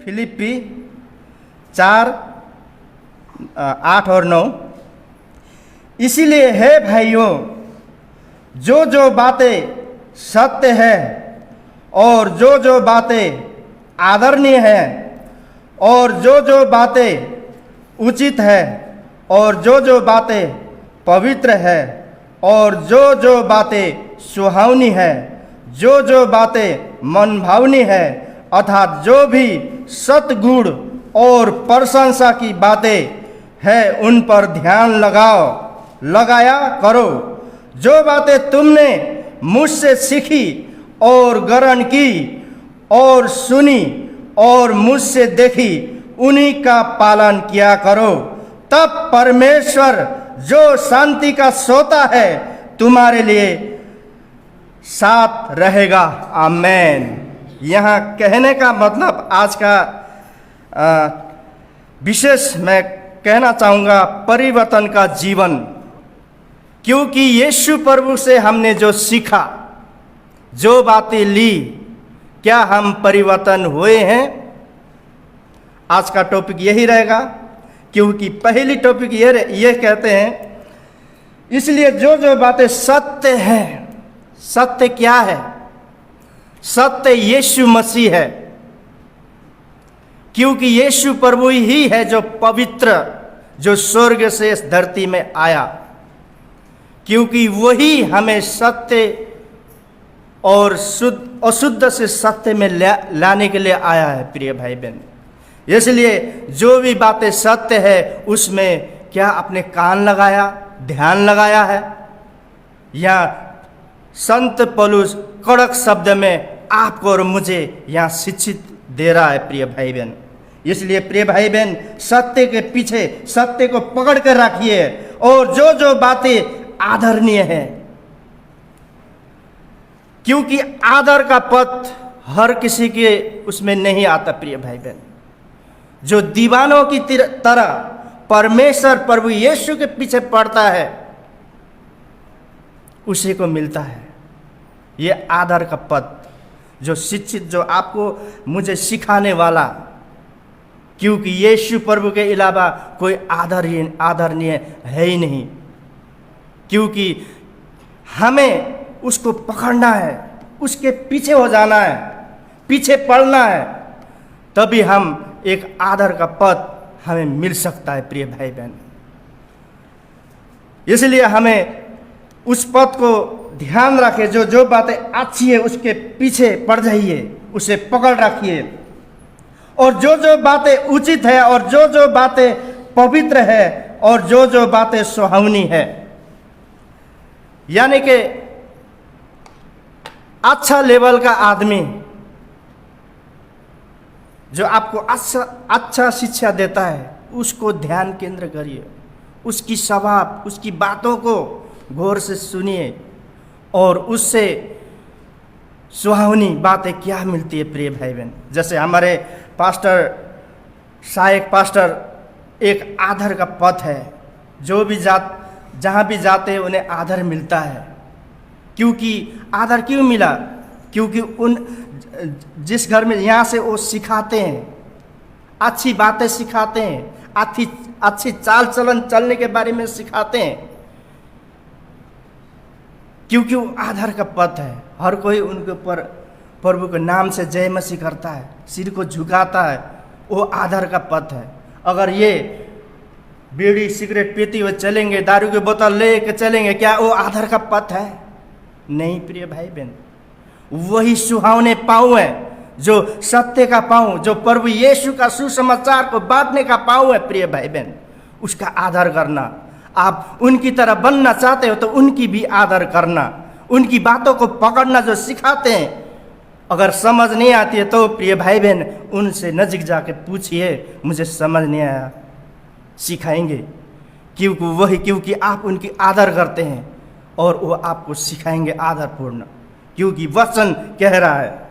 फिलिप्पी 4:8 और 9। इसीलिए हे भाइयों, जो जो बातें सत्य है और जो जो बातें आदरणीय है और जो जो बातें उचित है और जो जो बातें पवित्र है और जो जो बातें सुहावनी है, जो जो बातें मनभावनी है, अर्थात जो भी सद्गुण और प्रशंसा की बातें हैं, उन पर ध्यान लगाया करो। जो बातें तुमने मुझसे सीखी और ग्रहण की और सुनी और मुझसे देखी, उन्हीं का पालन किया करो। तब परमेश्वर जो शांति का सोता है तुम्हारे लिए साथ रहेगा। आमेन। यहाँ कहने का मतलब आज का विशेष मैं कहना चाहूँगा परिवर्तन का जीवन, क्योंकि यीशु प्रभु से हमने जो सीखा, जो बातें ली, क्या हम परिवर्तन हुए हैं? आज का टॉपिक यही रहेगा, क्योंकि पहली टॉपिक ये कहते हैं, इसलिए जो जो बातें सत्य हैं। सत्य क्या है? सत्य यीशु मसीह है, क्योंकि यीशु प्रभु ही है जो पवित्र, जो स्वर्ग से इस धरती में आया, क्योंकि वही हमें सत्य और शुद्ध अशुद्ध से सत्य में लाने के लिए आया है। प्रिय भाई बहन, इसलिए जो भी बातें सत्य है उसमें क्या अपने कान लगाया, ध्यान लगाया है? या संत पौलुस कड़क शब्द में आपको और मुझे यहाँ शिक्षित दे रहा है। प्रिय भाई बहन, इसलिए प्रिय भाई बहन, सत्य के पीछे सत्य को पकड़ कर रखिए, और जो जो बातें आदरणीय है, क्योंकि आदर का पद हर किसी के उसमें नहीं आता। प्रिय भाई बहन, जो दीवानों की तरह परमेश्वर प्रभु यीशु के पीछे पड़ता है, उसी को मिलता है ये आदर का पद, जो शिक्षित, जो आपको मुझे सिखाने वाला, क्योंकि यीशु प्रभु के अलावा कोई आदरणीय है ही नहीं। क्योंकि हमें उसको पकड़ना है, उसके पीछे हो जाना है, पीछे पड़ना है, तभी हम एक आदर का पद हमें मिल सकता है। प्रिय भाई बहन, इसलिए हमें उस पद को ध्यान रखें, जो जो बातें अच्छी है उसके पीछे पड़ जाइए, उसे पकड़ रखिए, और जो जो बातें उचित है और जो जो बातें पवित्र है और जो जो बातें सुहावनी है, यानी कि अच्छा लेवल का आदमी जो आपको अच्छा शिक्षा देता है, उसको ध्यान केंद्र करिए, उसकी स्वभाव, उसकी बातों को गौर से सुनिए, और उससे सुहावनी बातें क्या मिलती है। प्रिय भाई बहन, जैसे हमारे पास्टर, सहायक पास्टर एक आदर का पद है, जो भी जहाँ भी जाते हैं उन्हें आदर मिलता है। क्योंकि आदर क्यों मिला? क्योंकि जिस घर में यहाँ से वो सिखाते हैं, अच्छी बातें सिखाते हैं, अच्छी चाल चलन चलने के बारे में सिखाते हैं, क्योंकि वो आदर का पद है। हर कोई उनके ऊपर प्रभु के नाम से जय मसीह करता है, सिर को झुकाता है, वो आदर का पद है। अगर ये बीड़ी सिगरेट पीते हुए चलेंगे, दारू की बोतल ले के चलेंगे, क्या वो आदर का पद है? नहीं। प्रिय भाई बहन, वही सुहावने पाँव है, जो सत्य का पाँव, जो प्रभु यीशु का सुसमाचार को बांटने का पाँव है। प्रिय भाई बहन, उसका आदर करना। आप उनकी तरह बनना चाहते हो तो उनकी भी आदर करना, उनकी बातों को पकड़ना, जो सिखाते हैं। अगर समझ नहीं आती है तो प्रिय भाई बहन, उनसे नजीक जाके पूछिए, मुझे समझ नहीं आया, सिखाएंगे। क्योंकि आप उनकी आदर करते हैं और वो आपको सिखाएंगे आदरपूर्ण, क्योंकि वचन कह रहा है।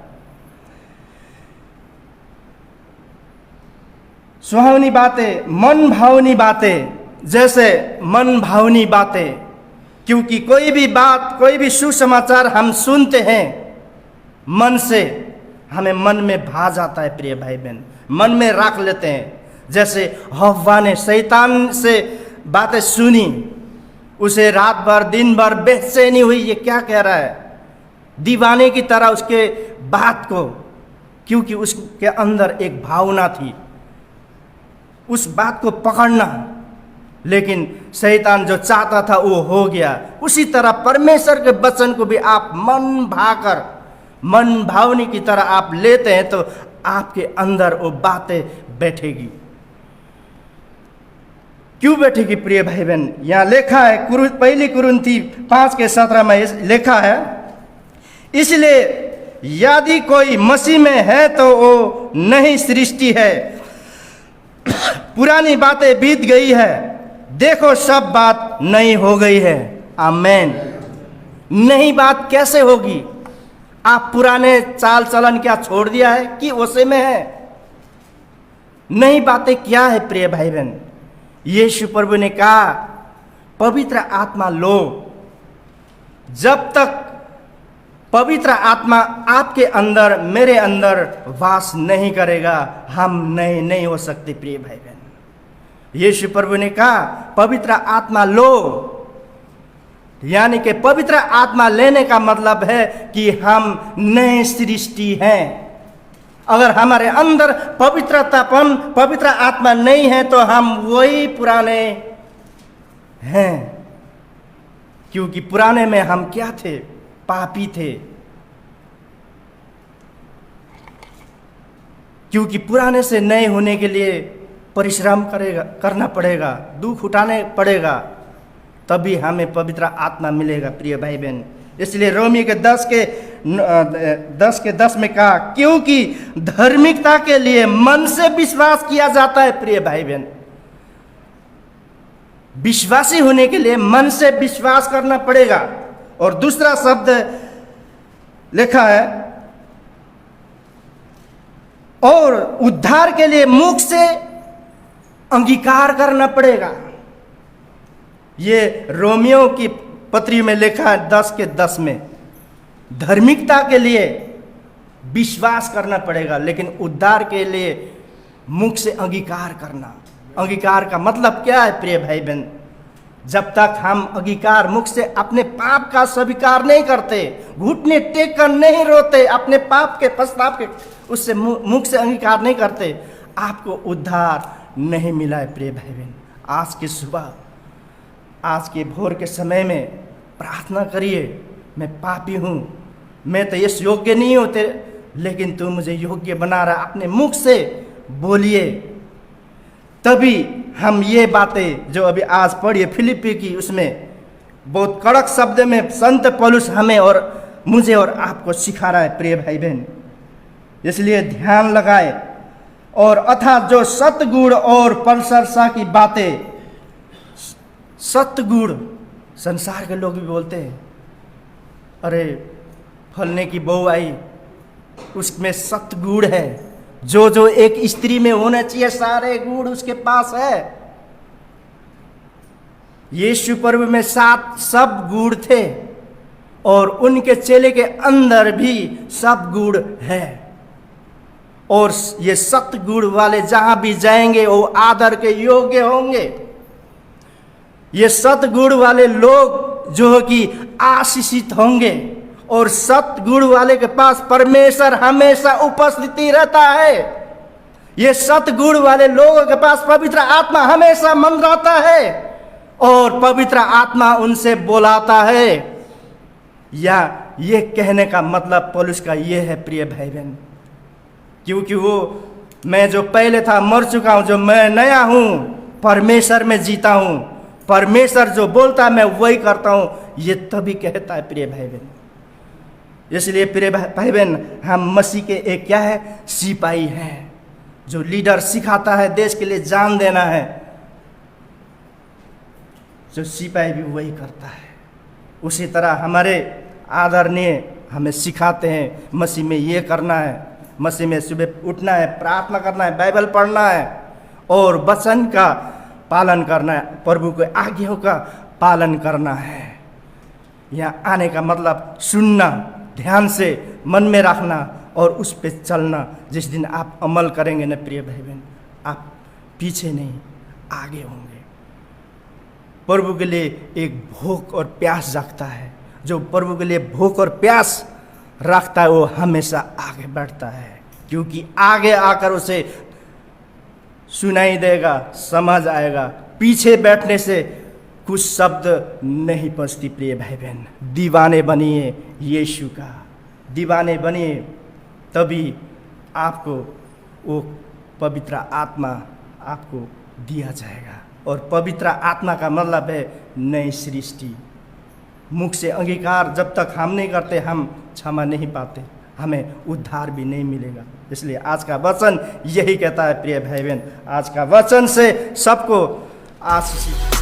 सुहावनी बातें, मन भावनी बातें, जैसे मन भावनी बातें, क्योंकि कोई भी बात, कोई भी सुसमाचार हम सुनते हैं मन से, हमें मन में भा जाता है। प्रिय भाई बहन, मन में रख लेते हैं। जैसे हव्वा ने शैतान से बातें सुनी, उसे रात भर दिन भर बेचैनी हुई, ये क्या कह रहा है, दीवाने की तरह उसके बात को, क्योंकि उसके अंदर एक भावना थी उस बात को पकड़ना। लेकिन शैतान जो चाहता था वो हो गया। उसी तरह परमेश्वर के वचन को भी आप मन भाकर, मन भावनी की तरह आप लेते हैं तो आपके अंदर वो बातें बैठेगी। क्यों बैठेगी प्रिय भाई बहन? यहाँ लिखा है पहली कुरिन्थी 5:17 में लिखा है, इसलिए यदि कोई मसीह में है तो वो नई सृष्टि है, पुरानी बातें बीत गई है, देखो सब बात नई हो गई है। आमेन। नई बात कैसे होगी? आप पुराने चाल चलन क्या छोड़ दिया है कि उसे में है? नई बातें क्या है प्रिय भाई बहन? यीशु प्रभु ने कहा पवित्र आत्मा लो। जब तक पवित्र आत्मा आपके अंदर, मेरे अंदर वास नहीं करेगा, हम नए नहीं हो सकते प्रिय भाई बहन। यीशु प्रभु ने कहा पवित्र आत्मा लो, यानी कि पवित्र आत्मा लेने का मतलब है कि हम नए सृष्टि हैं। अगर हमारे अंदर पवित्र आत्मा नहीं है तो हम वही पुराने हैं, क्योंकि पुराने में हम क्या थे? पापी थे। क्योंकि पुराने से नए होने के लिए परिश्रम करना पड़ेगा, दुख उठाने पड़ेगा, तभी हमें पवित्र आत्मा मिलेगा प्रिय भाई बहन। इसलिए रोमी के 10:10 में कहा क्योंकि धार्मिकता के लिए मन से विश्वास किया जाता है प्रिय भाई बहन। विश्वासी होने के लिए मन से विश्वास करना पड़ेगा। और दूसरा शब्द लिखा है और उद्धार के लिए मुख से अंगीकार करना पड़ेगा। ये रोमियो की पत्री में लिखा है 10:10 में। धार्मिकता के लिए विश्वास करना पड़ेगा, लेकिन उद्धार के लिए मुख से अंगीकार करना। अंगीकार का मतलब क्या है प्रिय भाई बहन? जब तक हम अंगीकार मुख से अपने पाप का स्वीकार नहीं करते, घुटने टेक कर नहीं रोते, अपने पाप के पश्चाताप के उससे मुख से अंगीकार नहीं करते, आपको उद्धार नहीं मिला है प्रिय भाई बहन। आज की सुबह, आज के भोर के समय में प्रार्थना करिए, मैं पापी हूँ, मैं तो इस योग्य नहीं होते, लेकिन तू मुझे योग्य बना रहा। अपने मुख से बोलिए, तभी हम ये बातें जो अभी आज पढ़िए फिलिप्पी की, उसमें बहुत कड़क शब्द में संत पौलुस हमें और मुझे और आपको सिखा रहा है प्रिय भाई बहन। इसलिए ध्यान लगाए। और अर्थात जो सतगुण और प्रशंसा की बातें, सतगुण संसार के लोग भी बोलते हैं, अरे फलने की बहू आई, उसमें सतगुण है। जो एक स्त्री में होना चाहिए सारे गुण उसके पास है। यीशु प्रभु में 7 सब गुण थे और उनके चेले के अंदर भी सब गुण है। और ये सतगुण वाले जहां भी जाएंगे वो आदर के योग्य होंगे। ये सतगुण वाले लोग जो कि आशीषित होंगे, और सतगुण वाले के पास परमेश्वर हमेशा उपस्थिति रहता है। ये सतगुण वाले लोगों के पास पवित्र आत्मा हमेशा मंडराता है और पवित्र आत्मा उनसे बुलाता है। या ये कहने का मतलब पौलुस का ये है प्रिय भाई बहन, क्योंकि वो मैं जो पहले था मर चुका हूँ, जो मैं नया हूँ परमेश्वर में जीता हूँ, परमेश्वर जो बोलता है मैं वही करता हूँ, ये तभी कहता है प्रिय भाई बहन। इसलिए प्रिय भाई बहन, हम मसीह के एक क्या है? सिपाही हैं। जो लीडर सिखाता है देश के लिए जान देना है, जो सिपाही भी वही करता है। उसी तरह हमारे आदरणीय हमें सिखाते हैं मसीह में ये करना है, मसीह में सुबह उठना है, प्रार्थना करना है, बाइबल पढ़ना है और वचन का पालन करना है, प्रभु के आज्ञाओं का पालन करना है। यहाँ आने का मतलब सुनना, ध्यान से मन में रखना और उस पे चलना। जिस दिन आप अमल करेंगे ना प्रिय भाई बहन, आप पीछे नहीं आगे होंगे। प्रभु के लिए एक भूख और प्यास जागता है। जो प्रभु के लिए भूख और प्यास रखता है वो हमेशा आगे बढ़ता है, क्योंकि आगे आकर उसे सुनाई देगा, समझ आएगा। पीछे बैठने से कुछ शब्द नहीं पहुँचती प्रिय भाई बहन। दीवाने बनिए यीशु का, दीवाने बनिए, तभी आपको वो पवित्र आत्मा आपको दिया जाएगा। और पवित्र आत्मा का मतलब है नई सृष्टि। मुख से अंगीकार जब तक हम नहीं करते, हम क्षमा नहीं पाते, हमें उद्धार भी नहीं मिलेगा। इसलिए आज का वचन यही कहता है प्रिय भाई बहन। आज का वचन से सबको आशीष